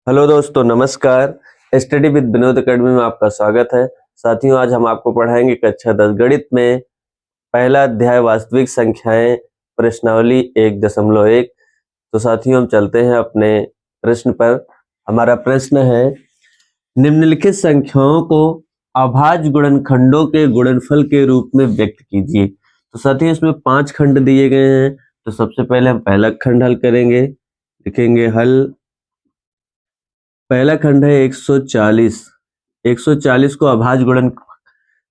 Hello दोस्तों, नमस्कार। Study with Vinod academy में आपका स्वागत है। साथियों, आज हम आपको पढ़ाएंगे कक्षा 10 गणित में पहला अध्याय वास्तविक संख्याएं प्रश्नावली 1.1। तो साथियों, हम चलते हैं अपने प्रश्न पर। हमारा प्रश्न है, निम्नलिखित संख्याओं को अभाज्य गुणनखंडों के गुणनफल के रूप में व्यक्त कीजिए। तो साथियों, इसमें 5 खंड दिए गए हैं। तो सबसे पहले हम पहला खंड हल करेंगे। लिखेंगे हल। पहला खंड है 140। 140 को अभाज्य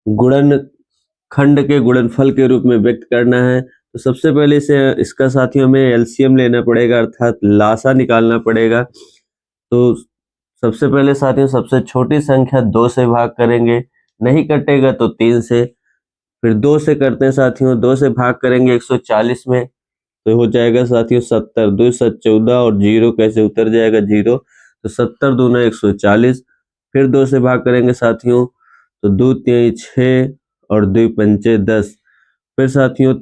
गुणनखंड के गुणनफल के रूप में व्यक्त करना है। तो सबसे पहले इसका साथियों में एलसीएम लेना पड़ेगा, अर्थात लासा निकालना पड़ेगा। तो सबसे पहले साथियों सबसे छोटी संख्या 2 से भाग करेंगे, नहीं कटेगा तो 3 से, फिर 2 से करते हैं साथियों। 2 से भाग करेंगे 140 में, तो हो जाएगा साथियों 70। 2 7 14 और 0 कैसे उतर जाएगा 0, तो 70 दूना 140। फिर 2 से भाग करेंगे साथियों, तो 2 3 6 और 2 पंचे 10। फिर साथियों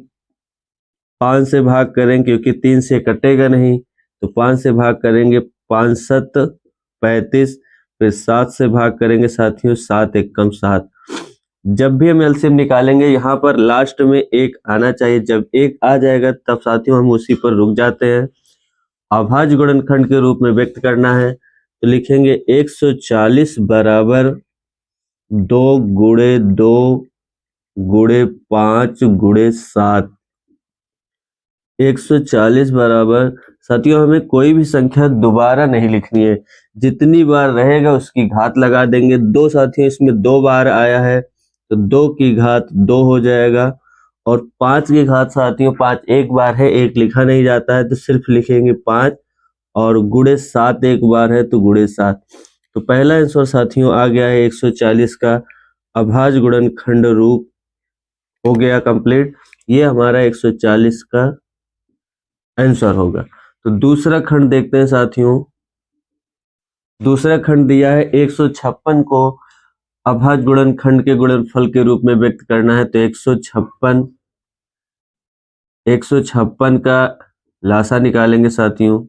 5 से भाग करेंगे, क्योंकि 3 से कटेगा नहीं, तो 5 से भाग करेंगे, 5 7 35। फिर 7 से भाग करेंगे साथियों, 7 एकम 7। जब भी हम एलसीएम निकालेंगे यहाँ पर लास्ट में 1 आना चाहिए। जब 1 आ जाएगा तब साथियों हम उसी पर रुक जाते हैं। अभाज्य गुणनखंड के रूप में व्यक्त करना है, तो लिखेंगे 140 बराबर 2 गुणे 2 गुणे 5 गुणे 7। 140 बराबर साथियों हमें कोई भी संख्या दोबारा नहीं लिखनी है, जितनी बार रहेगा उसकी घात लगा देंगे। 2 साथियों इसमें 2 बार आया है, तो 2 की घात 2 हो जाएगा। और 5 की घात साथियों 5 एक बार है, 1 लिखा नहीं जाता है, तो सिर्फ लिखेंगे 5। और गुणे 7 एक बार है, तो गुणे 7। तो पहला आंसर साथियों आ गया है 140 का अभाज्य गुणनखंड रूप हो गया कंप्लीट। ये हमारा 140 का आंसर होगा। तो दूसरा खंड देखते हैं साथियों। दूसरा खंड दिया है 156 को अभाज्य गुणनखंड के गुणनफल के रूप में व्यक्त करना है। तो 156 का लासा निकालेंगे साथियों।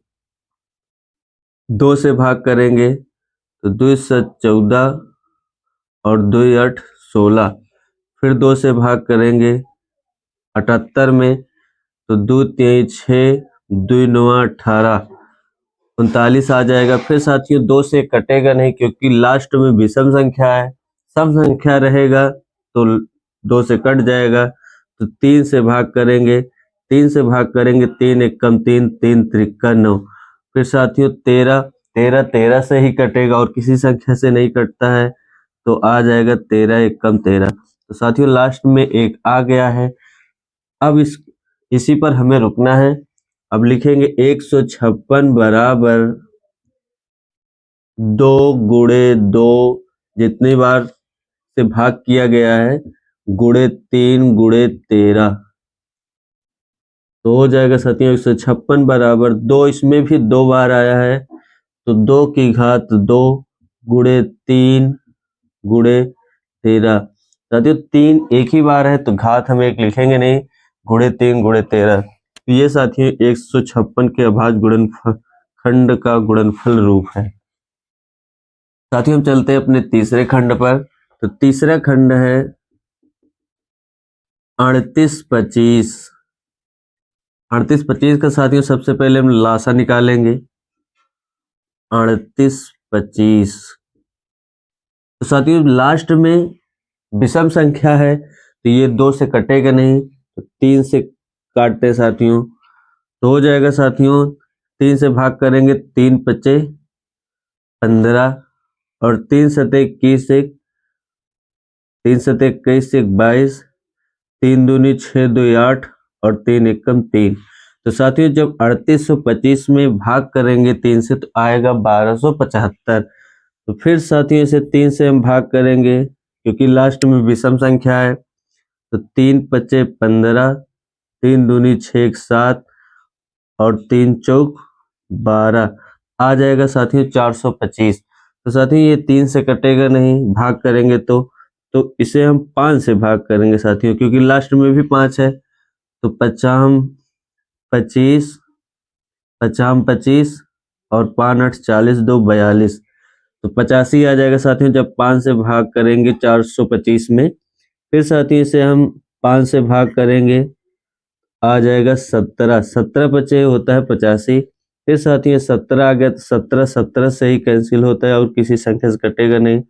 2 से भाग करेंगे, तो 2 7 14 और 2 8 16। फिर 2 से भाग करेंगे 78 में, तो 2 3 6 2 9 18 39 आ जाएगा। फिर साथियों 2 से कटेगा नहीं, क्योंकि लास्ट में विषम संख्या है। सम संख्या रहेगा तो 2 से कट जाएगा। तो 3 से भाग करेंगे, 3 से भाग करेंगे, 3 एकम 3 3 त्रिका 9। फिर साथियों 13 से ही कटेगा और किसी संख्या से नहीं कटता है, तो आ जाएगा 13 एकम 13। तो साथियों लास्ट में 1 आ गया है। अब इसी पर हमें रुकना है। अब लिखेंगे 156 बराबर 2 गुणे 2, जितनी बार से भाग किया गया है, गुणे 3 गुणे 13। तो हो जाएगा साथियों 156 बराबर 2, इसमें भी 2 बार आया है, तो 2 की घात 2 गुणे 3 गुणे 13। साथियों 3 एक ही बार है, तो घात हम 1 लिखेंगे नहीं, गुणे 3 गुणे 13। तो ये साथियों 156 के अभाज्य गुणनफल खंड का गुणनफल रूप है। साथियों हम चलते हैं अपने तीसरे खंड पर। तो तीसरा खंड है 38 25। 38 25 का साथियों सबसे पहले हम लासा निकालेंगे। 38 25, तो साथियों लास्ट में विषम संख्या है, तो ये 2 से कटेगा नहीं, तो 3 से काटते साथियों, तो हो जाएगा साथियों 3 से भाग करेंगे, 3 पचे 15 और 3 सते 21, 3 सते 21 22, 3 दूनी 6 2 8 और 3 एकम 3। तो साथियों जब 3825 में भाग करेंगे 3 से, तो आएगा 1275। तो फिर साथियों इसे 3 से हम भाग करेंगे, क्योंकि लास्ट में विषम संख्या है, तो 3 पचे 15, 3 दूनी 6 7 और 3 चौक 12, आ जाएगा साथियों 425। तो साथियों ये 3 से कटेगा नहीं, भाग करेंगे तो इसे हम 5 से भाग करेंगे साथियों, क्योंकि लास्ट में भी 5 है। तो 50 25 50 25 और 5 8 40, 2 42, तो 85 आ जाएगा साथियों जब 5 से भाग करेंगे 425 में। फिर साथियों इसे हम 5 से भाग करेंगे, आ जाएगा 17, 17 बचे होता है 85। फिर साथियों 17 आ गया तो 17 17 से ही कैंसिल होता है और किसी संख्या से कटेगा नहीं,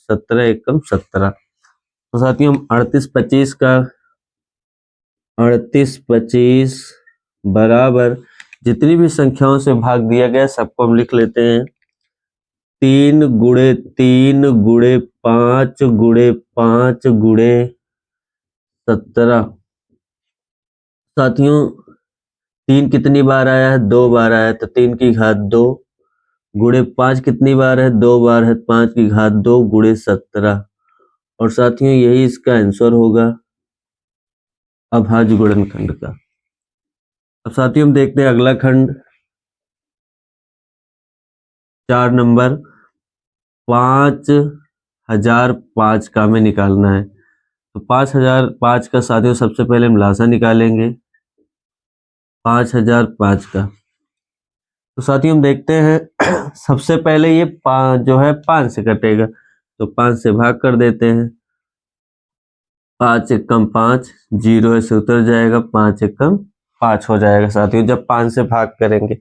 17 एकम 17। तो साथियों हम 38 25 का 38 25 बराबर जितनी भी संख्याओं से भाग दिया गया सबको हम लिख लेते हैं। 3 गुणे 3 गुणे 5 गुणे 5 गुणे 17। साथियों 3 कितनी बार आया है, 2 बार आया है, तो 3 की घात 2 गुणे 5 कितनी बार है, 2 बार है, 5 की घात 2 गुणे 17। और साथियों यही इसका आंसर होगा अभाज्य गुणनखंड का। अब साथियों हम देखते हैं अगला खंड 4 नंबर 5005 का हमें निकालना है। तो 5005 का साथियों सबसे पहले हम लासा निकालेंगे 5005 का। तो साथियों हम देखते हैं सबसे पहले ये जो है 5 से कटेगा, तो 5 से भाग कर देते हैं। 5 एकम 5, 0 से उतर जाएगा, 5 एकम 5 हो जाएगा साथियों जब 5 से भाग करेंगे।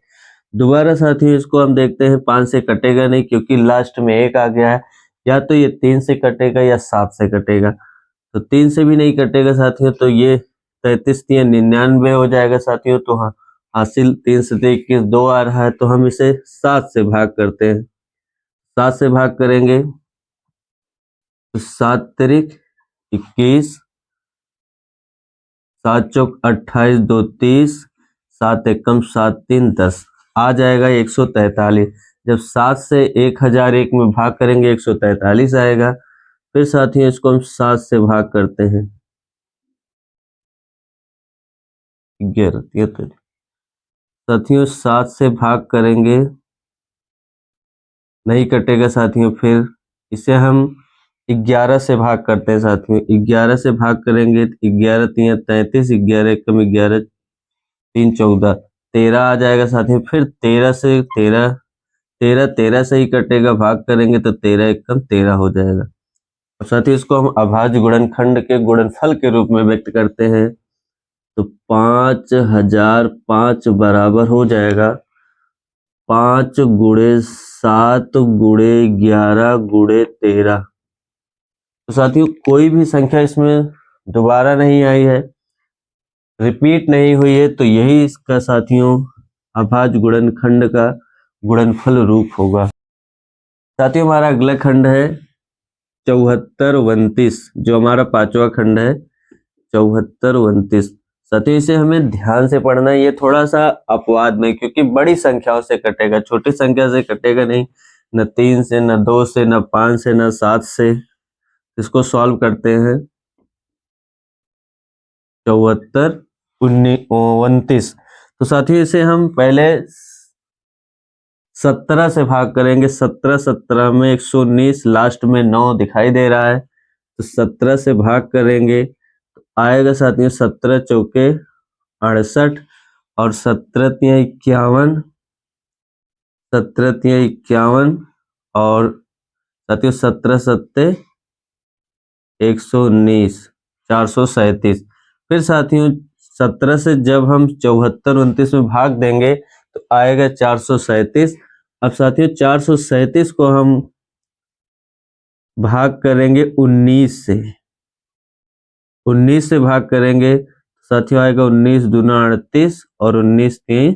दोबारा साथियों इसको हम देखते हैं 5 से कटेगा नहीं क्योंकि लास्ट में 1 आ गया है, या तो ये 3 से कटेगा या 7 से कटेगा। तो 3 से भी नहीं कटेगा साथियों, तो ये 33 3 99 हो जाएगा साथियों। तो हाँ हासिल 3 से 21 2 आ रहा है, तो हम इसे 7 से भाग करते हैं। 7 से भाग करेंगे तो 7 तिरिक 21, 7 चौक 28, 2 30, 7 एकम 7 3 10 आ जाएगा 143। जब 7 से 1001 में भाग करेंगे 143 आएगा। फिर साथियों इसको हम 7 से भाग करते हैं 11। साथियों 7 से भाग करेंगे नहीं कटेगा साथियों, फिर इसे हम 11 से भाग करते हैं साथियों। 11 से भाग करेंगे 11 3 33, 11 एकम 11, 3 14, 13 आ जाएगा साथियों। फिर 13 से 13 से ही कटेगा, भाग करेंगे तो 13 एकम 13 हो जाएगा। और साथियों इसको हम अभाज्य गुणनखंड के गुणनफल के रूप में व्यक्त करते हैं। तो 5005 बराबर हो जाएगा 5 गुणे 7 गुणे 11 गुणे 13। तो साथियों कोई भी संख्या इसमें दोबारा नहीं आई है, रिपीट नहीं हुई है, तो यही इसका साथियों अभाज्य गुणनखंड का गुणनफल रूप होगा। साथियों हमारा अगला खंड है 74 29, जो हमारा 5वां खंड है 74 29। साथियों इसे हमें ध्यान से पढ़ना है, ये थोड़ा सा अपवाद में, क्योंकि बड़ी संख्याओं से कटेगा, छोटी संख्या से कटेगा नहीं, न 3 से, न 2 से, न 5 से, न 7 से। इसको सॉल्व करते हैं 74 29। तो साथियों इसे हम पहले 17 से भाग करेंगे। 17 17 में 119, लास्ट में 9 दिखाई दे रहा है, तो 17 से भाग करेंगे तो आएगा साथियों 17 चौके 68 और 17 तिया 51, 17 तिया 51 और साथियों 17 सत्ते 119, 437। फिर साथियों 17 से जब हम 74 29 में भाग देंगे तो आएगा 437। अब साथियों 437 को हम भाग करेंगे 19 से, 19 से भाग करेंगे साथियों आएगा 19 दूना 38 और 19 3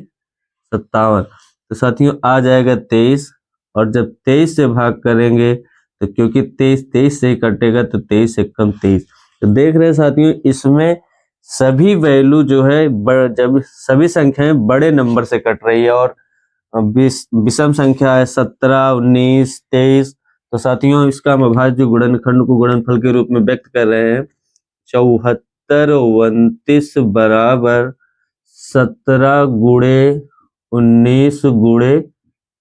57। तो साथियों आ जाएगा 23। और जब 23 से भाग करेंगे तो क्योंकि 23 से ही कटेगा तो 23 एकम 23। तो देख रहे हैं साथियों इसमें सभी वैल्यू जो है जब सभी संख्याएं बड़े नंबर से कट रही है और विषम संख्या है 17 19 23। तो साथियों इसका हम अभाज्य गुणनखंड को गुणनफल के रूप में व्यक्त कर रहे हैं। 74 29 बराबर 17 गुणे 19 गुणे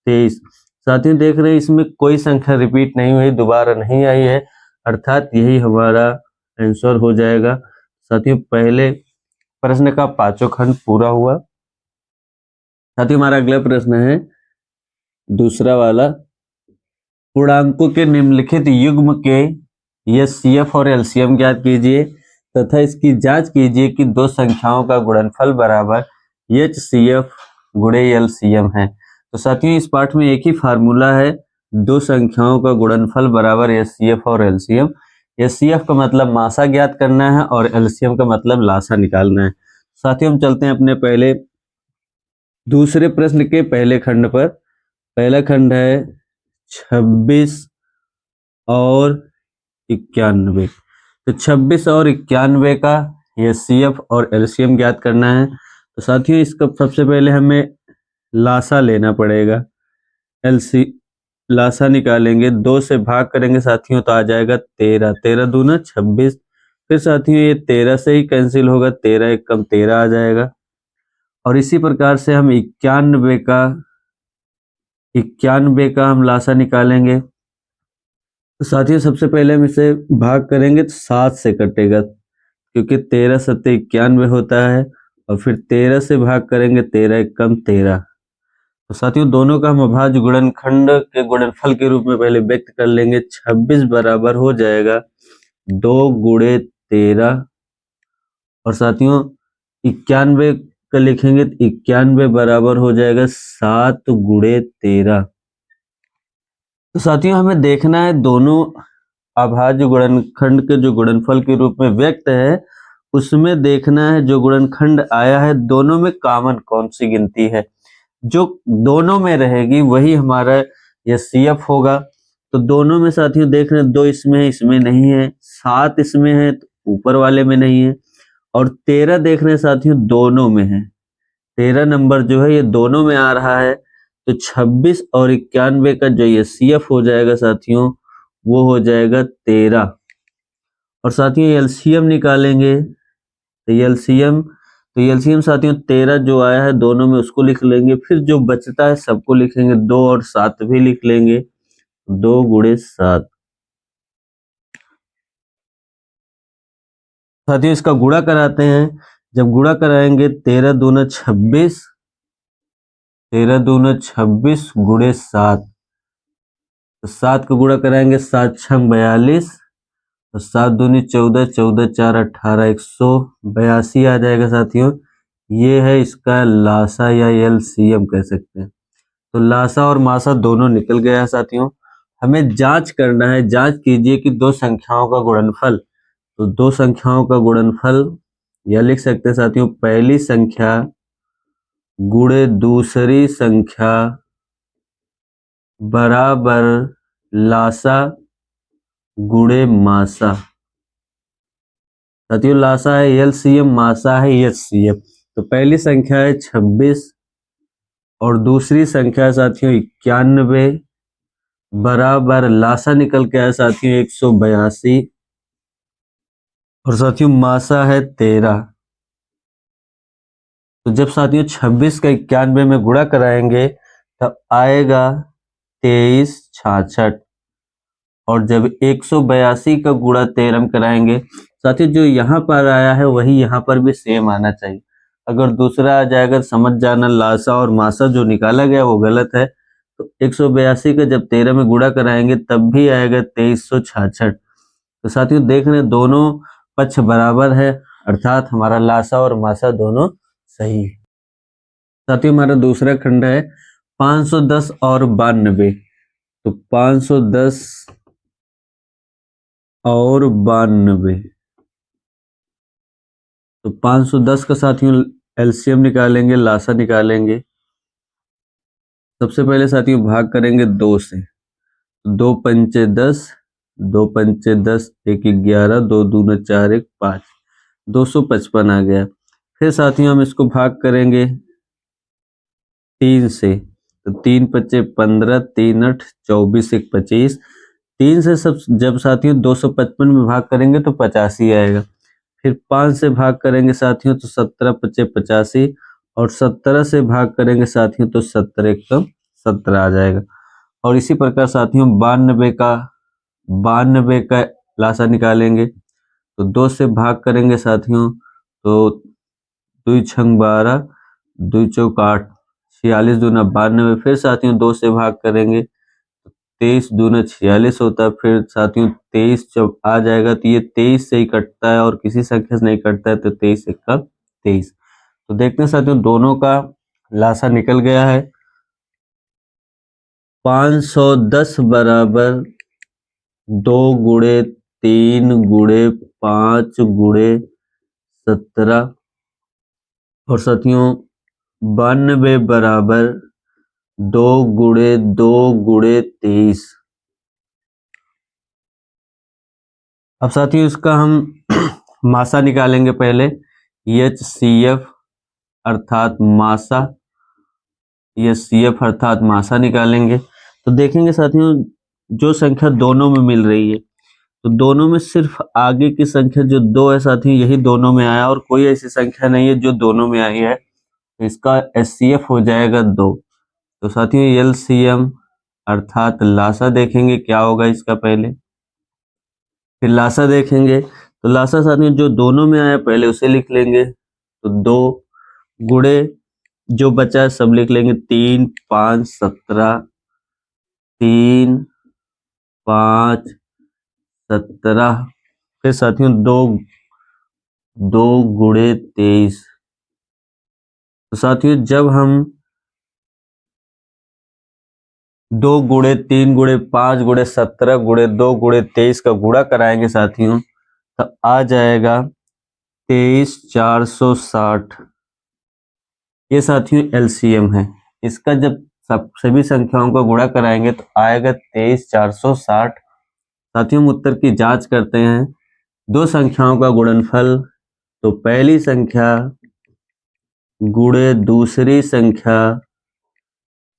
23। साथियों देख रहे हैं इसमें कोई संख्या रिपीट नहीं हुई, दोबारा नहीं आई है, अर्थात यही हमारा आंसर हो जाएगा। साथियों पहले प्रश्न का 5वां खंड पूरा हुआ। साथियों हमारा अगला प्रश्न है दूसरा वाला, पूर्णांकों के निम्नलिखित युग्म के एचसीएफ और एलसीएम ज्ञात कीजिए तथा इसकी जांच कीजिए कि दो संख्याओं का गुणनफल बराबर एचसीएफ गुणे एलसीएम है। तो साथियों इस पाठ में एक ही फार्मूला है, दो संख्याओं का गुणनफल बराबर एचसीएफ और एलसीएम। एचसीएफ का मतलब मासा ज्ञात करना है और एलसीएम का मतलब लासा निकालना है। साथियों हम चलते हैं अपने पहले दूसरे प्रश्न के पहले खंड पर। पहला खंड है 26 और 91। तो 26 और 91 का एचसीएफ और एलसीएम ज्ञात करना है। तो साथियों इसका सबसे पहले हमें लासा लेना पड़ेगा। लासा निकालेंगे, 2 से भाग करेंगे साथियों तो आ जाएगा 13, 13 दूना 26। फिर साथियों ये 13 से ही कैंसिल होगा, 13 एक कम 13 आ जाएगा। और इसी प्रकार से हम 91 का हम लासा निकालेंगे। तो साथियों सबसे पहले हम इसे भाग करेंगे तो 7 से कटेगा, क्योंकि 13 सत्ते 91 होता है। और फिर 13 से भाग करेंगे, 13 एक कम 13। तो साथियों दोनों का हम अभाज्य गुणनखंड के गुणनफल के रूप में पहले व्यक्त कर लेंगे। 26 बराबर हो जाएगा 2 गुणे 13। और साथियों 91 का लिखेंगे तो 91 बराबर हो जाएगा 7 गुणे 13। तो साथियों हमें देखना है दोनों अभाज्य गुणनखंड के जो गुणनफल के रूप में व्यक्त है उसमें देखना है जो गुणनखंड आया है दोनों में कॉमन कौन सी गिनती है। जो दोनों में रहेगी वही हमारा एचसीएफ होगा। तो दोनों में साथियों देख रहे हैं 2 इसमें है, इसमें नहीं है, 7 इसमें है तो ऊपर वाले में नहीं है। और 13 देख रहे हैं साथियों दोनों में है, 13 नंबर जो है ये दोनों में आ रहा है। तो 26 और 91 का जो एचसीएफ हो जाएगा साथियों वो हो जाएगा 13। और साथियों एलसीएम निकालेंगे तो एलसीएम साथियों 13 जो आया है दोनों में उसको लिख लेंगे, फिर जो बचता है सबको लिखेंगे, 2 और 7 भी लिख लेंगे, 2 गुणे 7। साथियों इसका गुणा कराते हैं। जब गुणा कराएंगे 13 दूना 26, 13 दूना 26 गुणे 7। तो 7 का गुणा कराएंगे, 7 छंग 42, तो 7 दूनी 14, 14 4 18, 182 आ जाएगा साथियों। ये है इसका लासा या एलसीएम कह सकते हैं। तो लासा और मासा दोनों निकल गया है साथियों। हमें जांच करना है, जांच कीजिए कि दो संख्याओं का गुणनफल। तो दो संख्याओं का गुणनफल यह लिख सकते हैं साथियों, पहली संख्या गुणे दूसरी संख्या बराबर लासा गुणे मासा। साथियों लासा है एलसीएम, मासा है एचसीएफ। तो पहली संख्या है 26 और दूसरी संख्या साथियों 91 बराबर लासा निकल के आया साथियों 182 और साथियों मासा है 13। तो जब साथियों 26 का 91 में गुणा कराएंगे तब आएगा 2366। और जब 182 का गुणा 13 में कराएंगे साथियों जो यहाँ पर आया है वही यहाँ पर भी सेम आना चाहिए। अगर दूसरा आ जाएगा समझ जाना लासा और मासा जो निकाला गया वो गलत है। तो 182 का जब 13 में गुणा कराएंगे तब भी आएगा 2366। तो साथियों देख रहे हैं दोनों पक्ष बराबर है, अर्थात हमारा लासा और मासा दोनों सही है। साथियों हमारा दूसरा खंड है 510 और 92। तो 510 और 92। तो 510 का साथियों एलसीएम निकालेंगे, लासा निकालेंगे। सबसे पहले साथियों भाग करेंगे 2 से, 2 पंचे 10, 2 पंचे 10, 1 11, 2 दूना 4 1 5, 255 आ गया। फिर साथियों हम इसको भाग करेंगे 3 से, तो 3 पच्चे 15, 3 8 24 1 25। 3 से सब जब साथियों 255 में भाग करेंगे तो 85 आएगा। फिर 5 से भाग करेंगे साथियों तो 17 पच्चे 85 और 17 से भाग करेंगे साथियों तो 17 एकदम 17 आ जाएगा। और इसी प्रकार साथियों 92 का लासा निकालेंगे। तो 2 से भाग करेंगे साथियों तो 2 छंग 12, 2 चौक 8, 46 दूना 92, फिर साथियों 2 से भाग करेंगे 23 दूना 46 होता है। फिर साथियों 23 जब आ जाएगा तो ये 23 से ही कटता है और किसी संख्या से नहीं कटता है, तो 23 एक्का 23। तो देखते हैं साथियों दोनों का लासा निकल गया है। 510 बराबर 2 गुणे 3 गुणे 5 गुणे 17 और साथियों 92 बराबर 2 गुणे 2 गुणे 23। अब साथियों इसका हम मासा निकालेंगे पहले, HCF अर्थात मासा, HCF अर्थात मासा निकालेंगे। तो देखेंगे साथियों जो संख्या दोनों में मिल रही है, तो दोनों में सिर्फ आगे की संख्या जो 2 है साथियों यही दोनों में आया और कोई ऐसी संख्या नहीं है जो दोनों में आई है, तो इसका HCF हो जाएगा 2। तो साथियों LCM अर्थात लासा देखेंगे क्या होगा इसका पहले, फिर लासा देखेंगे। तो लासा साथियों जो दोनों में आया पहले उसे लिख लेंगे, तो 2 गुणे जो बचा है सब लिख लेंगे, 3 5 17, 3 5 17, फिर साथियों 2 गुणे 23। तो साथियों जब हम 2 गुणे 3 गुणे 5 गुणे 17 गुणे 2 गुणे 23 का गुणा कराएंगे साथियों, तो आ जाएगा 23,460। ये साथियों LCM है। इसका जब सभी संख्याओं का गुणा कराएंगे तो आएगा 23,460। साथियों हम उत्तर की जांच करते हैं। दो संख्याओं का गुणनफल, तो पहली संख्या गुणे दूसरी संख्या,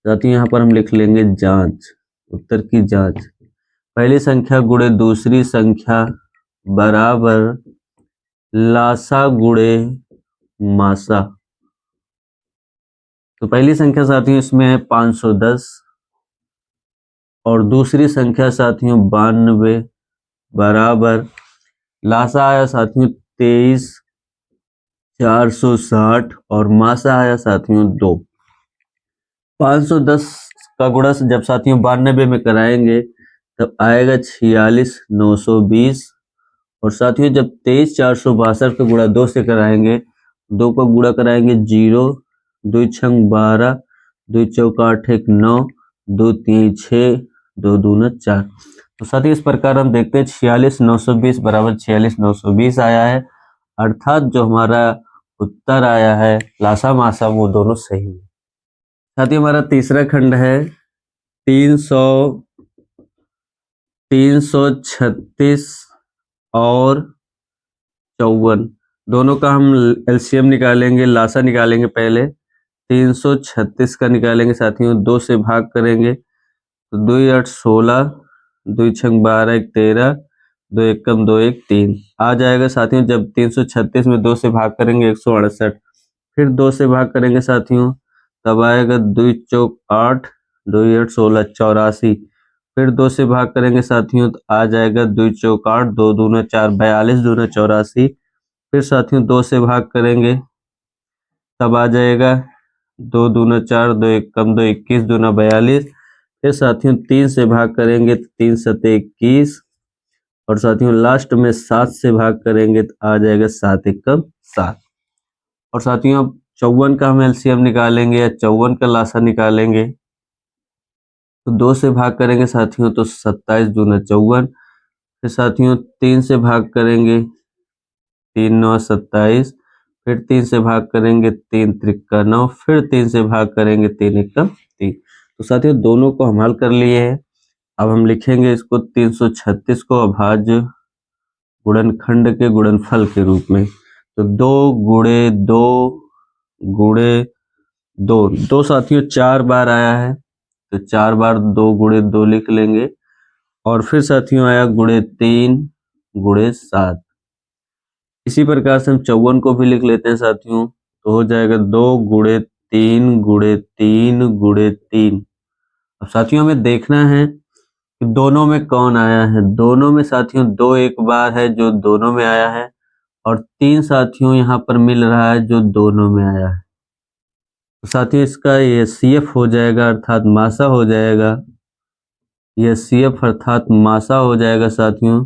साथियों यहाँ पर हम लिख लेंगे जांच, उत्तर की जांच। पहली संख्या गुणे दूसरी संख्या बराबर लासा गुणे मासा। तो पहली संख्या साथियों इसमें है 510 और दूसरी संख्या साथियों 92 बराबर लासा आया साथियों 23,460 और मासा आया साथियों 2। 510 का गुणा जब साथियों 92 में कराएंगे तब आएगा 46,920 और साथियों जब 23,462 का गुणा 2 से कराएंगे, 2 का गुणा कराएंगे 0, 2 छंग 12, 2 चौका 8 1 9, 2 3 6, 2 दूना 4। तो साथियों इस प्रकार हम देखते हैं 46,920 बराबर 46,920 आया है, अर्थात जो हमारा उत्तर आया है लासा मासा वो दोनों सही है। साथियों हमारा तीसरा खंड है 336 और 54। दोनों का हम LCM निकालेंगे, लासा निकालेंगे पहले। 336 का निकालेंगे साथियों, 2 से भाग करेंगे तो 2 8 16, 2 छंग 12 1 13, 2 एकम 2 1 3 आ जाएगा साथियों। जब 336 में 2 से भाग करेंगे 168, फिर 2 से भाग करेंगे साथियों तब आएगा 2 चौक 8, 2 8 16 84, फिर 2 से भाग करेंगे साथियों तो आ जाएगा 2 चौक 8, 2 दूना 4 42 दूना 84, फिर साथियों 2 से भाग करेंगे तब आ जाएगा 2 दूना 4, 2 एकम 2 21 दूना 42, फिर साथियों 3 से भाग करेंगे तो 3 सते 21 और साथियों लास्ट में 7 से भाग करेंगे तो आ जाएगा 7 एकम 7। और साथियों अब 54 का हम LCM निकालेंगे या 54 का लासा निकालेंगे, तो 2 से भाग करेंगे साथियों तो 27 दूना 54, फिर साथियों 3 से भाग करेंगे 3 9 27, फिर 3 से भाग करेंगे 3 त्रिक्का 9, फिर 3 से भाग करेंगे 3 एकम 3। तो साथियों दोनों को हम हल कर लिए हैं। अब हम लिखेंगे इसको 336 को अभाज्य गुणनखंड के गुणनफल के रूप में। तो 2 गुणे 2 गुणे 2, 2 साथियों 4 बार आया है तो 4 बार 2 गुणे 2 लिख लेंगे और फिर साथियों आया गुणे 3 गुणे 7। इसी प्रकार से हम 54 को भी लिख लेते हैं साथियों, तो हो जाएगा 2 गुणे 3 गुणे 3 गुणे 3। अब साथियों हमें देखना है कि दोनों में कौन आया है। दोनों में साथियों 2 एक बार है जो दोनों में आया है और 3 साथियों यहाँ पर मिल रहा है जो दोनों में आया है। तो साथियों इसका ये CF हो जाएगा अर्थात मासा हो जाएगा, ये CF अर्थात मासा हो जाएगा साथियों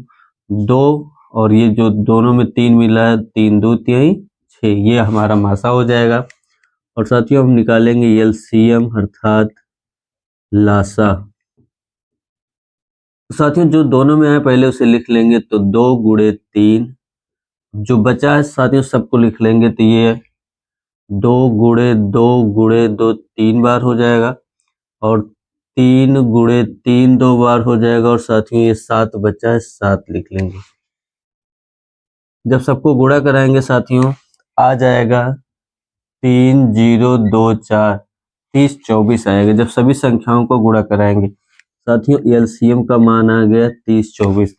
2, और ये जो दोनों में 3 मिला है 3 2 3 6, ये हमारा मासा हो जाएगा। और साथियों हम निकालेंगे LCM अर्थात लासा। साथियों जो दोनों में है पहले उसे लिख लेंगे, तो 2 गुणे 3, जो बचा है साथियों सबको लिख लेंगे, तो ये 2 गुणे 2 गुणे 2 3 बार हो जाएगा, और 3 गुणे 3 2 बार हो जाएगा, और साथियों ये 7 बचा है 7 लिख लेंगे। जब सबको गुणा कराएंगे साथियों आ जाएगा 3 0 2 4 30 24 आएगा, जब सभी संख्याओं को गुणा कराएंगे। साथियों LCM का मान आ गया 30 24।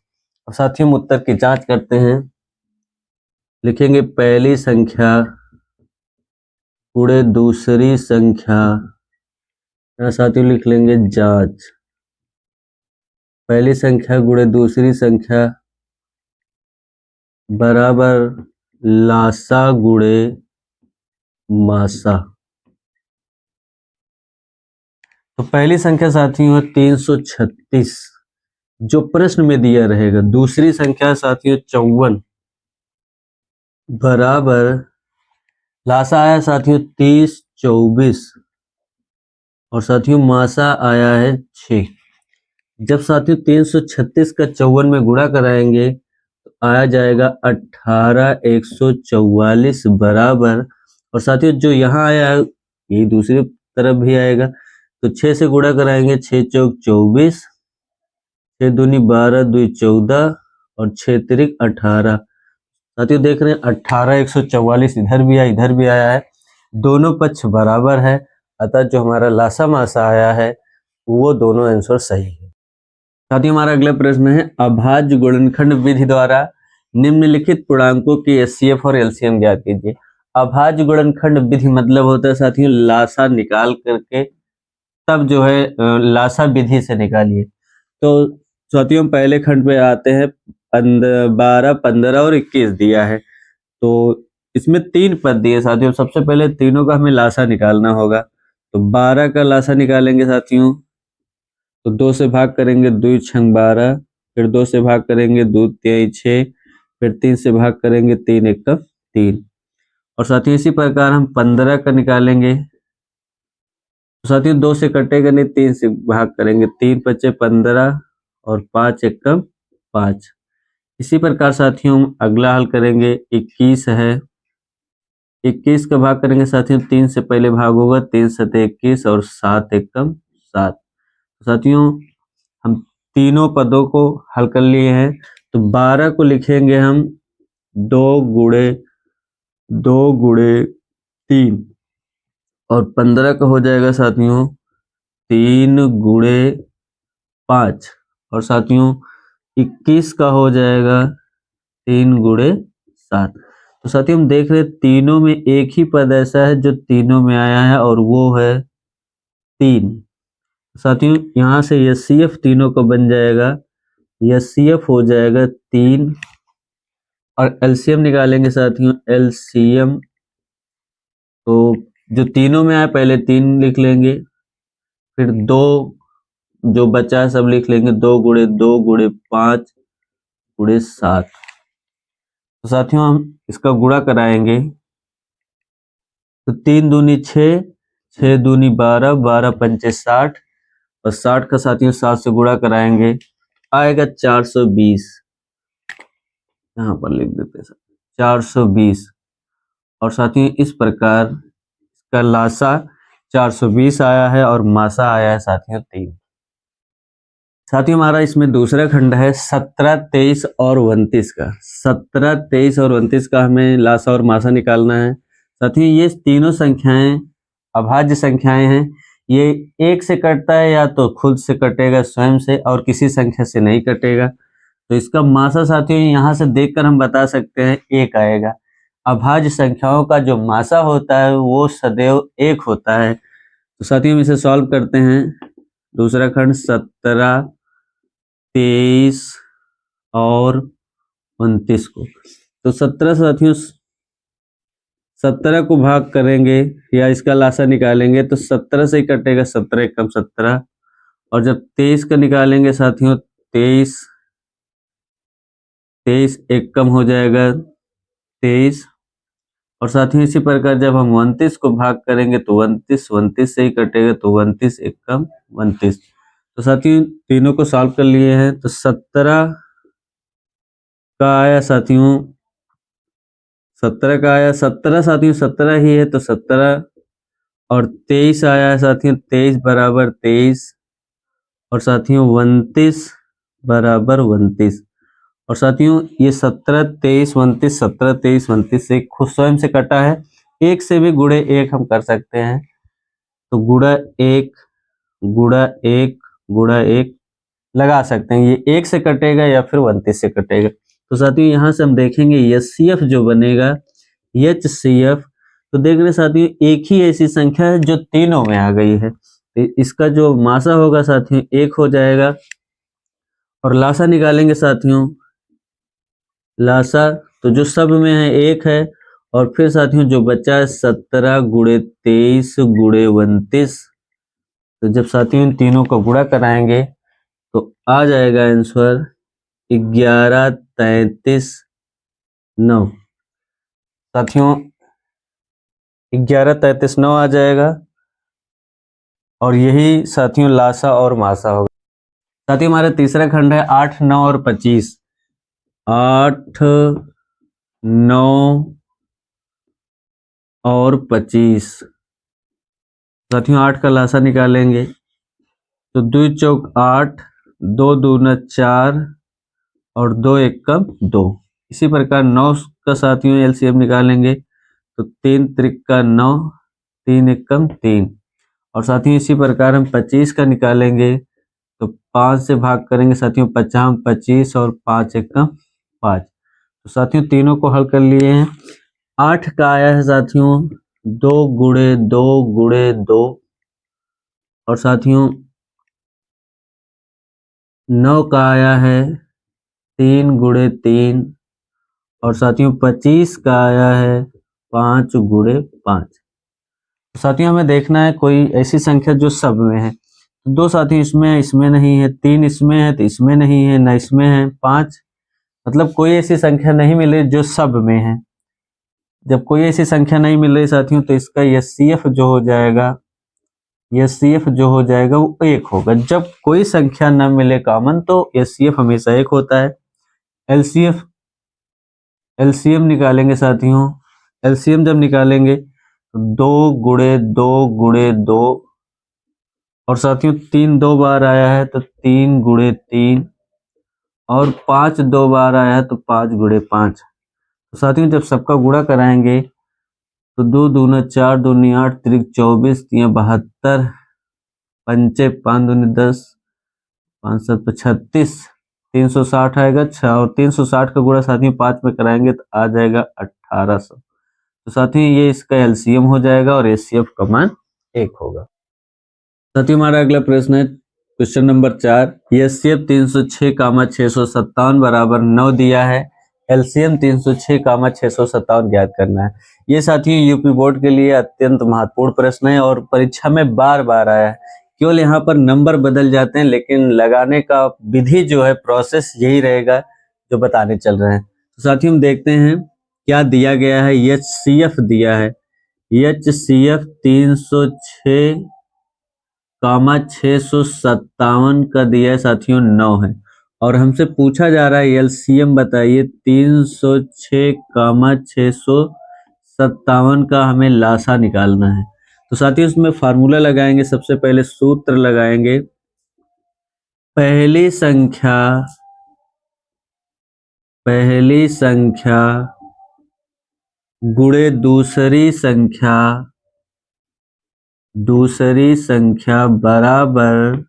अब साथियों हम उत्तर की जांच करते हैं, लिखेंगे पहली संख्या गुणे दूसरी संख्या, साथियों लिख लेंगे जांच, पहली संख्या गुणे दूसरी संख्या बराबर लासा गुणे मासा। तो पहली संख्या साथियों है 336 जो प्रश्न में दिया रहेगा, दूसरी संख्या साथियों 54 बराबर लासा आया साथियों 30 24, और साथियों मासा आया है 6। जब साथियों 336 का 54 में गुणा कराएंगे तो आया जाएगा 18 144 बराबर, और साथियों जो यहाँ आया है यही दूसरी तरफ भी आएगा, तो 6 से गुणा कराएंगे 6 चौक 24, 6 दूनी 12 2 14, और 6 तिरिक 18। साथियों देख रहे हैं 18 144 इधर भी आया इधर भी आया है, दोनों पक्ष बराबर है, अतः जो हमारा लासा मासा आया है वो दोनों आंसर सही है। साथियों हमारा अगला प्रश्न है, अभाज्य गुणनखंड विधि द्वारा निम्नलिखित पूर्णांकों की HCF और LCM ज्ञात कीजिए। अभाज्य गुणनखंड विधि मतलब होता है साथियों लासा निकाल करके तब जो है लासा विधि से निकालिए। तो साथियों पहले खंड पे आते हैं, 12 15 और 21 दिया है, तो इसमें 3 पद दिए साथियों, सबसे पहले तीनों का हमें लासा निकालना होगा। तो 12 का लासा निकालेंगे साथियों, तो 2 से भाग करेंगे 2 छंग 12, फिर 2 से भाग करेंगे 2 तिहाई 6, फिर 3 से भाग करेंगे 3 एकम 3, और साथियों इसी प्रकार हम 15 का निकालेंगे, तो साथियों 2 से कटेगा नहीं, 3 से भाग करेंगे, 3 पचे 15 और 5 एकम 5। इसी प्रकार साथियों हम अगला हल करेंगे, 21 है, 21 का भाग करेंगे साथियों, 3 से पहले भाग होगा, 3 सते 21 और 7 एकम 7। साथियों हम तीनों पदों को हल कर लिए हैं, तो 12 को लिखेंगे हम 2 गुणे 3, और 15 का हो जाएगा साथियों 3 गुणे 5, और साथियों 21 का हो जाएगा 3 गुणे 7। तो साथियों हम देख रहे हैं तीनों में एक ही पद ऐसा है जो तीनों में आया है, और वो है 3। साथियों यहाँ से HCF तीनों का बन जाएगा, HCF हो जाएगा 3, और LCM निकालेंगे साथियों, LCM तो जो तीनों में आया पहले 3 लिख लेंगे, फिर 2 जो बचा है सब लिख लेंगे, 2 गुणे 2 गुणे 5 गुणे 7। तो साथियों हम इसका गुणा कराएंगे, तो 3 दूनी 6, 6 दूनी 12, 12 पंचे 60, और 60 का साथियों 7 से गुणा कराएंगे आएगा 420, यहाँ पर लिख देते हैं 420, और साथियों इस प्रकार इसका लासा 420 आया है और मासा आया है साथियों 3। साथियों हमारा इसमें दूसरा खंड है 17 23 और 29 का। 17 23 और 29 का हमें लासा और मासा निकालना है। साथियों ये तीनों संख्याएं अभाज्य संख्याएं हैं, ये एक से कटता है या तो खुद से कटेगा स्वयं से, और किसी संख्या से नहीं कटेगा। तो इसका मासा साथियों यहाँ से देखकर हम बता सकते हैं 1 आएगा। अभाज्य संख्याओं का जो मासा होता है वो सदैव 1 होता है। तो साथियों हम इसे सॉल्व करते हैं। दूसरा खंड 17 23 और 29 को, तो 17 साथियों 17 को भाग करेंगे या इसका लासा निकालेंगे तो 17 से ही कटेगा, 17 एकम 17। और जब 23 का निकालेंगे साथियों, 23 एक कम हो जाएगा 23। और साथियों इसी प्रकार जब हम 29 को भाग करेंगे तो 29 से ही कटेगा, तो 29 एक कम 29। तो साथियों तीनों को सॉल्व कर लिए हैं, तो 17 का आया साथियों, 17 का आया 17 साथियों, 17 ही है तो 17। और 23 आया है साथियों, 23 बराबर 23। और साथियों 29 बराबर 29। और साथियों ये 17 23 29, 17 23 29 से खुद स्वयं से कटा है। एक से भी गुणे एक हम कर सकते हैं, तो गुणा एक गुणा एक गुणा एक लगा सकते हैं। ये एक से कटेगा या फिर 29 से कटेगा। तो साथियों यहाँ से हम देखेंगे HCF जो बनेगा, HCF, तो देख रहे साथियों एक ही ऐसी संख्या है जो तीनों में आ गई है, तो इसका जो मासा होगा साथियों 1 हो जाएगा। और लासा निकालेंगे साथियों, लासा तो जो सब में है 1 है। और फिर साथियों जो बचा है 17 गुणे 23 गुणे 29, तो जब साथियों इन तीनों को गुणा कराएंगे तो आ जाएगा आंसर 11 33 9। साथियों 11 33 9 आ जाएगा, और यही साथियों लासा और मासा होगा। साथियों हमारा तीसरा खंड है 8 9 और 25। 8 9 और 25। साथियों 8 का लासा निकालेंगे तो 2 चौक 8, 2 दूना 4 और 2 एकम 2। इसी प्रकार 9 का साथियों एलसीएम निकालेंगे तो 3 त्रिका 9, 3 एकम 3। और साथियों इसी प्रकार हम 25 का निकालेंगे तो 5 से भाग करेंगे साथियों, 50 25 और 5 एकम 5। तो साथियों तीनों को हल कर लिए हैं। 8 का आया है साथियों 2 गुणे 2 गुणे 2। और साथियों 9 का आया है 3 गुणे 3। और साथियों 25 का आया है 5 गुणे 5। तो साथियों हमें देखना है कोई ऐसी संख्या जो सब में है। तो 2 साथियों इसमें नहीं है, 3 इसमें है तो इसमें नहीं है, न इसमें है, 5 मतलब कोई ऐसी संख्या नहीं मिल रही जो सब में है। जब कोई ऐसी संख्या नहीं मिल रही साथियों तो इसका HCF जो हो जाएगा, HCF जो हो जाएगा वो 1 होगा। जब कोई संख्या न मिले कॉमन तो HCF हमेशा 1 होता है। LCM निकालेंगे साथियों, LCM जब निकालेंगे तो 2 गुणे 2 गुणे 2। और साथियों 3 2 बार आया है तो 3 गुणे 3। और 5 2 बार आया है तो 5 गुणे 5। तो साथियों जब सबका गुणा कराएंगे तो 2 दूना 4, 2 8, 3 24, 3 72, 5 5 दूनी 10, 5 7 36, 360 आएगा। 6 और 360 का गुणा साथियों 5 में कराएंगे तो आ जाएगा 1800। तो साथियों ये इसका एलसीएम हो जाएगा और एचसीएफ का मान 1 होगा। साथियों हमारा अगला प्रश्न है क्वेश्चन नंबर 4। एचसीएफ 306, 657 बराबर 9 दिया है। एलसीएम 306, 657 ज्ञात करना है। ये साथियों यूपी बोर्ड के लिए अत्यंत महत्वपूर्ण प्रश्न है और परीक्षा में बार बार आया है। केवल यहाँ पर नंबर बदल जाते हैं, लेकिन लगाने का विधि जो है, प्रोसेस यही रहेगा जो बताने चल रहे हैं। तो साथियों हम देखते हैं क्या दिया गया है। HCF दिया है, HCF 306, 657 का दिया है साथियों 9 है। और हमसे पूछा जा रहा है एलसीएम बताइए 306, 657 का हमें लासा निकालना है। तो साथियों इसमें फार्मूला लगाएंगे, सबसे पहले सूत्र लगाएंगे। पहली संख्या गुणे दूसरी संख्या बराबर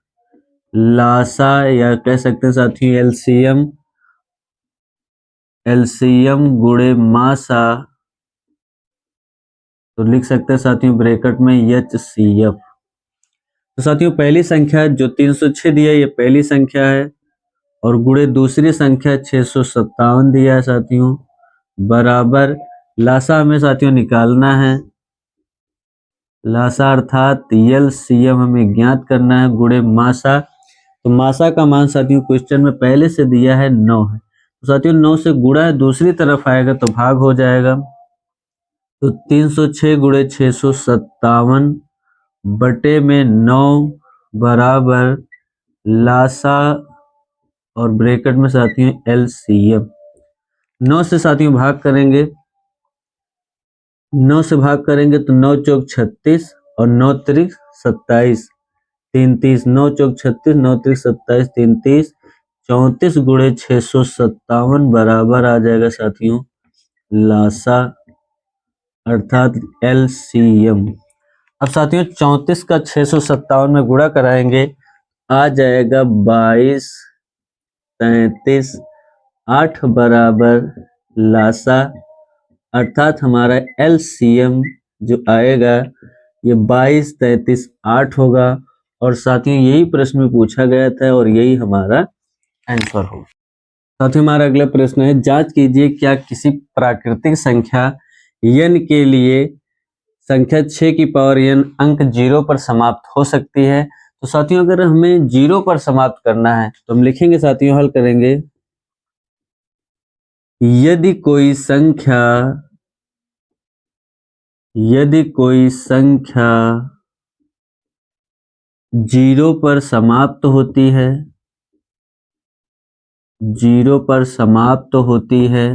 लासा, या कह सकते हैं साथियों एलसीएम गुणे मासा। तो लिख सकते हैं साथियों ब्रैकेट में HCF। तो साथियों पहली संख्या जो 306 दिया है ये पहली संख्या है, और गुणे दूसरी संख्या 657 दिया है साथियों, बराबर लासा हमें साथियों निकालना है। लासा अर्थात एलसीएम हमें ज्ञात करना है गुणे मासा। तो मासा का मान साथियों क्वेश्चन में पहले से दिया है 9 है, तो साथियों 9 से गुणा है दूसरी तरफ आएगा तो भाग हो जाएगा। तो 306 गुणे 657 बटे में 9 बराबर लासा और ब्रैकेट में साथियों एलसीएम। 9 से साथियों भाग करेंगे, 9 से भाग करेंगे तो 9 चौक 36 और 9 त्रिक 27, 33, 9 चौक 36, 9 त्रिक 27, 33, 34 गुणे 657 बराबर आ जाएगा साथियों लासा अर्थात एलसीएम। अब साथियों 34 का 657 में गुणा कराएंगे, आ जाएगा 22, 33, 8 बराबर लासा अर्थात हमारा एलसीएम जो आएगा ये 22, 33, 8 होगा। और साथियों यही प्रश्न में पूछा गया था और यही हमारा आंसर होगा। साथियों हमारा अगला प्रश्न है, जांच कीजिए क्या किसी प्राकृतिक संख्या n के लिए संख्या 6 की पावर n अंक 0 पर समाप्त हो सकती है। तो साथियों अगर हमें 0 पर समाप्त करना है तो हम लिखेंगे साथियों, हल करेंगे, यदि कोई संख्या 0 पर समाप्त होती है, 0 पर समाप्त होती है,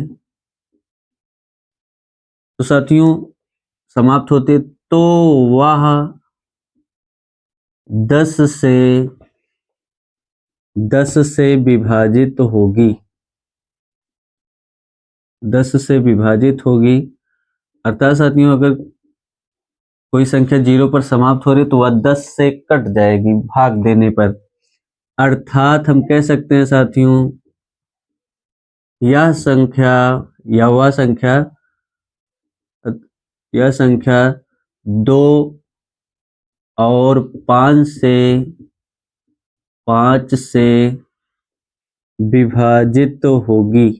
तो साथियों समाप्त होती है तो वह 10 से विभाजित होगी, 10 से विभाजित होगी। अर्थात साथियों अगर कोई संख्या 0 पर समाप्त हो रही तो वह 10 से कट जाएगी भाग देने पर। अर्थात हम कह सकते हैं साथियों यह संख्या या वह संख्या, यह संख्या 2 और 5 से विभाजित होगी,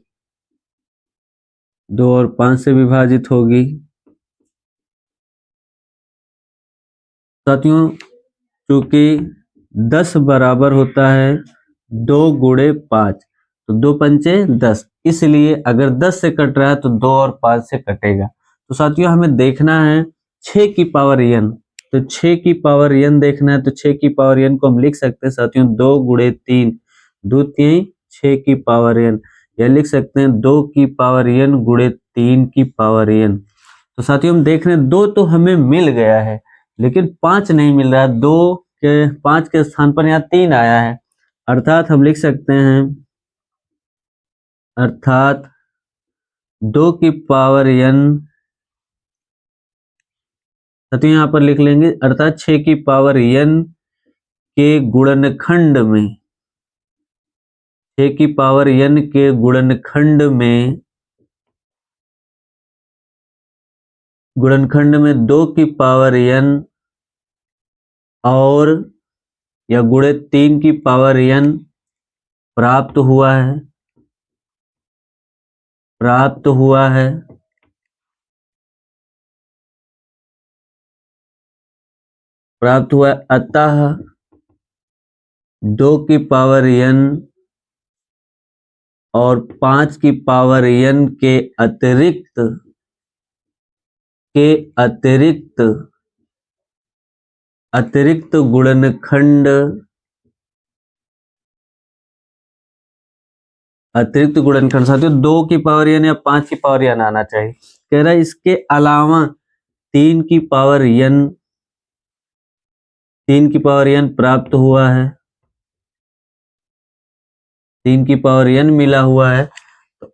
2 और 5 से विभाजित होगी। साथियों चूंकि 10 बराबर होता है 2 गुणे 5, तो 2 पंचे 10, इसलिए अगर 10 से कट रहा है तो 2 और 5 से कटेगा। तो साथियों हमें देखना है 6 की पावर n, तो 6 की पावर n देखना है, तो 6 की पावर n को हम लिख सकते हैं साथियों 2 गुणे 3, 2 3 6 की पावर n, या लिख सकते हैं 2 की पावर n गुणे 3 की पावर n। तो साथियों हम देख रहे हैं 2 तो हमें मिल गया है लेकिन 5 नहीं मिल रहा है, 5 के स्थान पर यहाँ 3 आया है। अर्थात हम लिख सकते हैं, अर्थात 2 की पावर n, साथियों यहाँ पर लिख लेंगे अर्थात 6 की पावर n के गुणनखंड में, 6 की पावर n के गुणनखंड में 2 की पावर n और या गुणे 3 की पावर n प्राप्त हुआ है, अतः 2 की पावर n और 5 की पावर n के अतिरिक्त गुणनखंड, साथियों 2 की पावर n या 5 की पावर n आना चाहिए। कह रहा है इसके अलावा 3 की पावर n प्राप्त हुआ है, 3 की पावर n मिला हुआ है।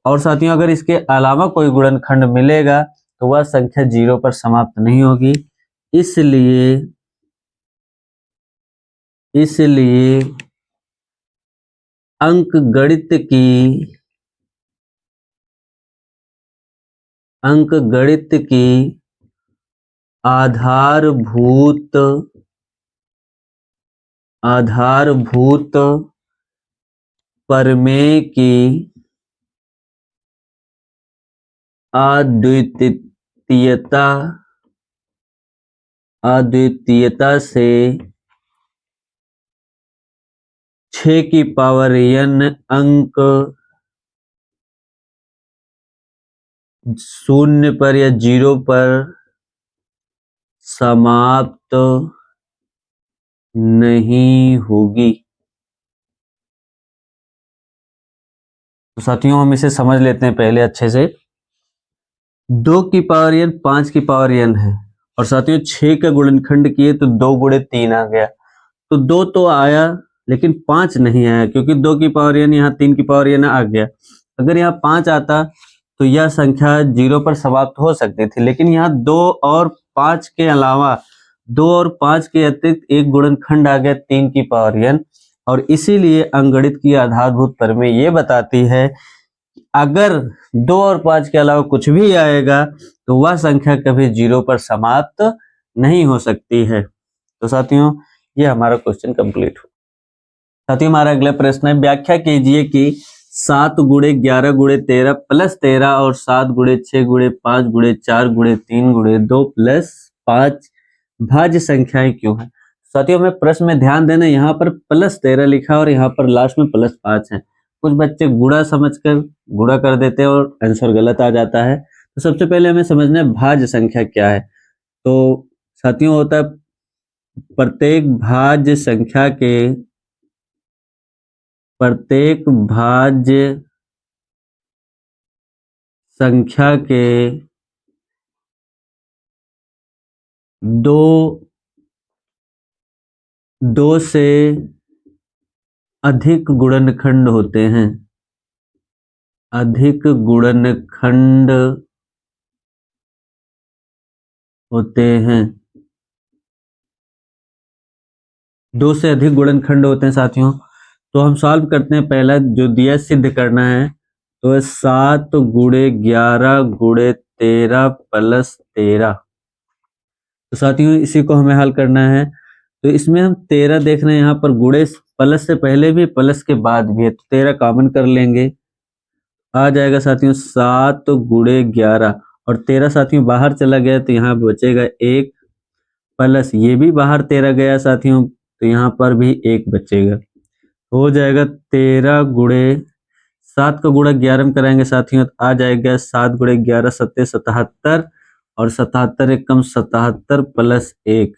और साथियों अगर इसके अलावा कोई गुणनखंड मिलेगा तो वह संख्या 0 पर समाप्त नहीं होगी। इसलिए अंकगणित की आधारभूत प्रमेय की अद्वितीयता अद्वितीयता से 6 की पावर n अंक 0 पर या 0 पर समाप्त नहीं होगी। तो साथियों हम इसे समझ लेते हैं पहले अच्छे से। 2 की पावर n 5 की पावर n है और साथियों 6 का गुणनखंड किए तो 2 गुणे 3 आ गया। तो 2 तो आया लेकिन 5 नहीं आया, क्योंकि 2 की पावर n यहाँ 3 की पावर n आ गया। अगर यहाँ 5 आता तो यह संख्या 0 पर समाप्त हो सकती थी, लेकिन यहाँ 2 और 5 के अलावा 2 और 5 के अतिरिक्त एक गुणनखंड आ गया 3 की पावर n, और इसीलिए अंकगणित की आधारभूत प्रमेय ये बताती है अगर 2 और 5 के अलावा कुछ भी आएगा तो वह संख्या कभी 0 पर समाप्त नहीं हो सकती है। तो साथियों ये हमारा क्वेश्चन कंप्लीट हो। साथियों हमारा अगला प्रश्न है, व्याख्या कीजिए कि 7 गुणे 11 गुणे 13 प्लस 13 और 7 गुणे 6 गुणे 5 गुणे 4 गुणे 3 गुणे 2 प्लस 5 भाज्य संख्याएं क्यों है। साथियों हमें प्रश्न में ध्यान देना, यहाँ पर प्लस 13 लिखा और यहाँ पर लास्ट में प्लस 5 है। कुछ बच्चे गुणा समझकर गुणा कर देते हैं और आंसर गलत आ जाता है। तो सबसे पहले हमें समझना है भाज्य संख्या क्या है। तो साथियों होता है प्रत्येक भाज्य संख्या के दो से अधिक गुणनखंड होते हैं। अधिक गुणनखंड होते हैं, 2 से अधिक गुणनखंड होते हैं साथियों। तो हम सॉल्व करते हैं। पहला जो दिया सिद्ध करना है, तो 7 गुणे 11 गुणे 13 प्लस 13। तो साथियों इसी को हमें हल करना है। तो इसमें हम 13 देख रहे हैं, यहाँ पर गुणे प्लस से पहले भी प्लस के बाद भी है, तो 13 कॉमन कर लेंगे, आ जाएगा साथियों 7 गुणे 11 और 13 साथियों बाहर चला गया तो यहाँ बचेगा 1 प्लस ये भी बाहर 13 गया साथियों, तो यहाँ पर भी 1 बचेगा, हो जाएगा 13 गुणे 7 का गुणा 11 में कराएंगे साथियों, तो आ जाएगा 7 गुणे 11 सत्ते 77 और 77 एकम 77 प्लस 1,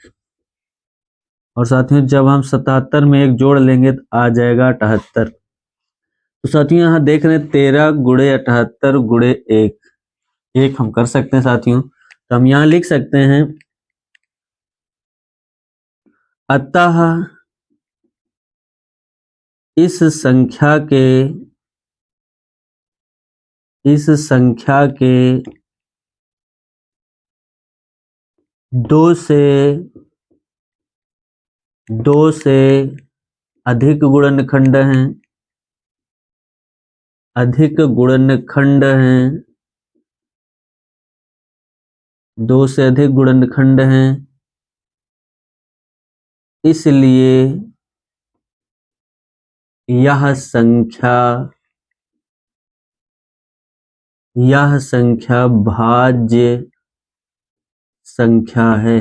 और साथियों जब हम 77 में 1 जोड़ लेंगे तो आ जाएगा 78। तो साथियों यहाँ देख रहे हैं 13 गुणे 78 गुणे 1 हम कर सकते हैं साथियों। तो हम यहाँ लिख सकते हैं अतः इस संख्या के 2 से अधिक गुणनखंड हैं, 2 से अधिक गुणनखंड हैं, इसलिए यह संख्या भाज्य संख्या है।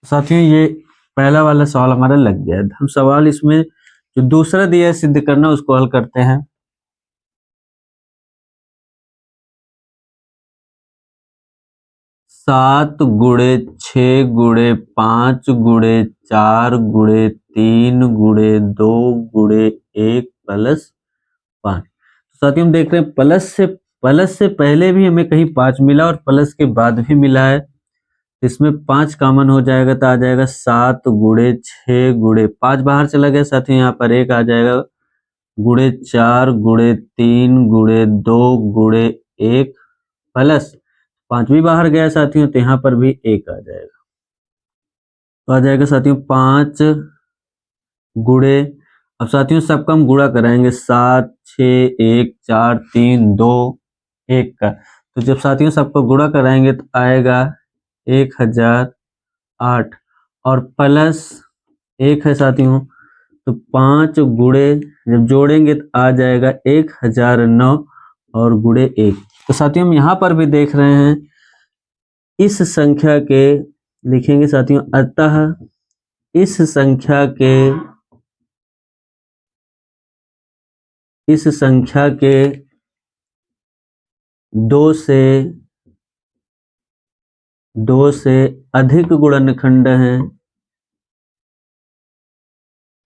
साथियों ये पहला वाला सवाल हमारा लग गया। हम सवाल इसमें जो दूसरा दिया है सिद्ध करना उसको हल करते हैं। 7 गुणे 6 गुणे 5 गुणे 4 गुणे 3 गुणे 2 गुणे 1 प्लस 5। साथियों हम देख रहे हैं प्लस से पहले भी हमें कहीं 5 मिला और प्लस के बाद भी मिला है, इसमें 5 कॉमन हो जाएगा तो आ जाएगा 7 गुणे 6 गुणे 5 बाहर चला गया साथियों, यहाँ पर 1 आ जाएगा, गुणे 4 गुणे 3 गुणे 2 गुणे 1 प्लस 5 भी बाहर गया साथियों, तो यहाँ पर भी 1 आ जाएगा, तो आ जाएगा साथियों 5 गुणे, अब साथियों सबका हम गुणा कराएंगे 7 6 1 4 3 2 1 का, तो जब साथियों सबका गुणा कराएंगे तो आएगा 1008 और प्लस 1 है साथियों, तो 5 गुणे जब जोड़ेंगे तो आ जाएगा 1009 और गुणे 1। तो साथियों हम यहाँ पर भी देख रहे हैं इस संख्या के, लिखेंगे साथियों, अतः इस संख्या के 2 से अधिक गुणनखंड हैं,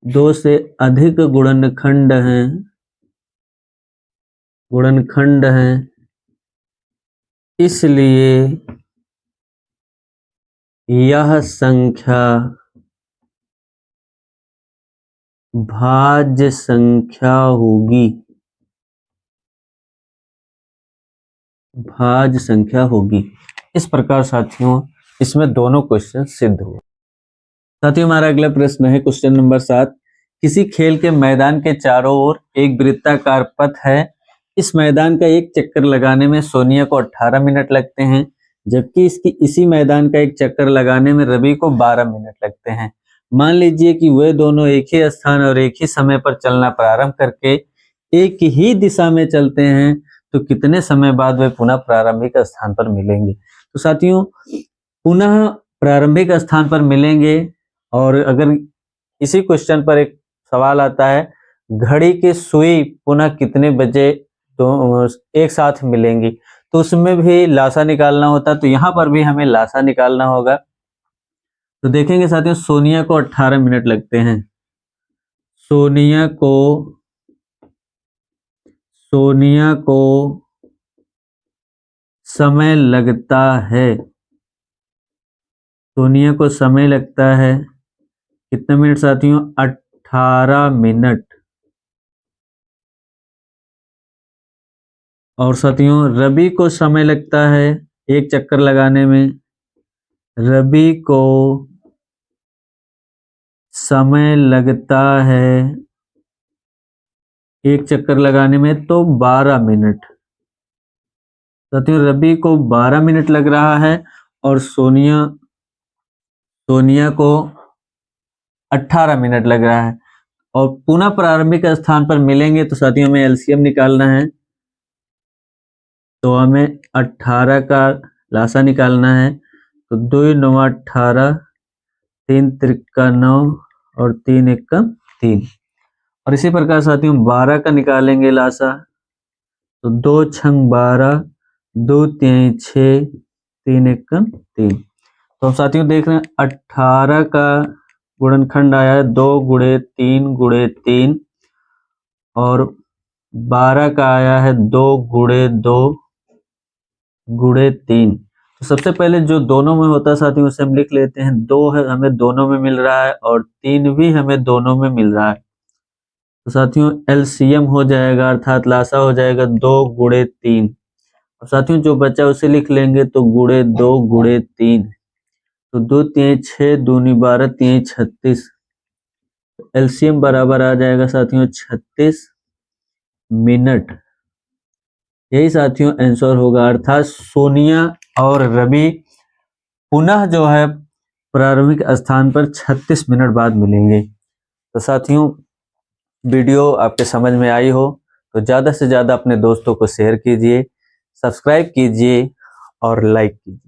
2 से अधिक गुणनखंड हैं, इसलिए यह संख्या भाज्य संख्या होगी, भाज्य संख्या होगी। इस प्रकार साथियों इसमें दोनों क्वेश्चन सिद्ध हुए। साथियों हमारा अगला प्रश्न है क्वेश्चन नंबर 7। किसी खेल के मैदान के चारों ओर एक वृत्ताकार पथ है। इस मैदान का एक चक्कर लगाने में सोनिया को 18 मिनट लगते हैं, जबकि इसी मैदान का एक चक्कर लगाने में रवि को 12 मिनट लगते हैं। मान लीजिए कि वे दोनों एक ही स्थान और एक ही समय पर चलना प्रारंभ करके एक ही दिशा में चलते हैं, तो कितने समय बाद वे पुनः प्रारंभिक स्थान पर मिलेंगे। तो साथियों पुनः प्रारंभिक स्थान पर मिलेंगे, और अगर इसी क्वेश्चन पर एक सवाल आता है, घड़ी की सुई पुनः कितने बजे तो एक साथ मिलेंगी, तो उसमें भी लासा निकालना होता है। तो यहाँ पर भी हमें लासा निकालना होगा। तो देखेंगे साथियों सोनिया को 18 मिनट लगते हैं, सोनिया को समय लगता है, सोनिया को समय लगता है कितने मिनट साथियों, 18 मिनट। और साथियों रवि को समय लगता है एक चक्कर लगाने में, रवि को समय लगता है एक चक्कर लगाने में तो 12 मिनट। साथियों रवि को 12 मिनट लग रहा है और सोनिया को 18 मिनट लग रहा है, और पुनः प्रारंभिक स्थान पर मिलेंगे। तो साथियों हमें एलसीएम निकालना है, तो हमें 18 का लासा निकालना है। तो 2 9 18, 3 3 9 और 3 1 3। और इसी प्रकार साथियों 12 का निकालेंगे लासा, तो 2 6 12, 2 3 6, 3 1 3। तो साथियों देख रहे हैं 18 का गुणनखंड आया है 2 गुणे 3 गुणे 3, और 12 का आया है 2 गुणे 2 गुणे 3। तो सबसे पहले जो दोनों में होता है साथियों उसे हम लिख लेते हैं। 2 है हमें दोनों में मिल रहा है और 3 भी हमें दोनों में मिल रहा है। तो साथियों एलसीएम हो जाएगा, अर्थात लासा हो जाएगा 2 गुणे 3। और साथियों जो बचा उसे लिख लेंगे, तो गुणे 2 गुणे 3, तो 2 3 6 दूनी 12 3 36। एलसीएम बराबर आ जाएगा साथियों 36 मिनट। यही साथियों आंसर होगा, अर्थात सोनिया और रवि पुनः जो है प्रारंभिक स्थान पर 36 मिनट बाद मिलेंगे। तो साथियों वीडियो आपके समझ में आई हो तो ज़्यादा से ज़्यादा अपने दोस्तों को शेयर कीजिए, सब्सक्राइब कीजिए और लाइक कीजिए।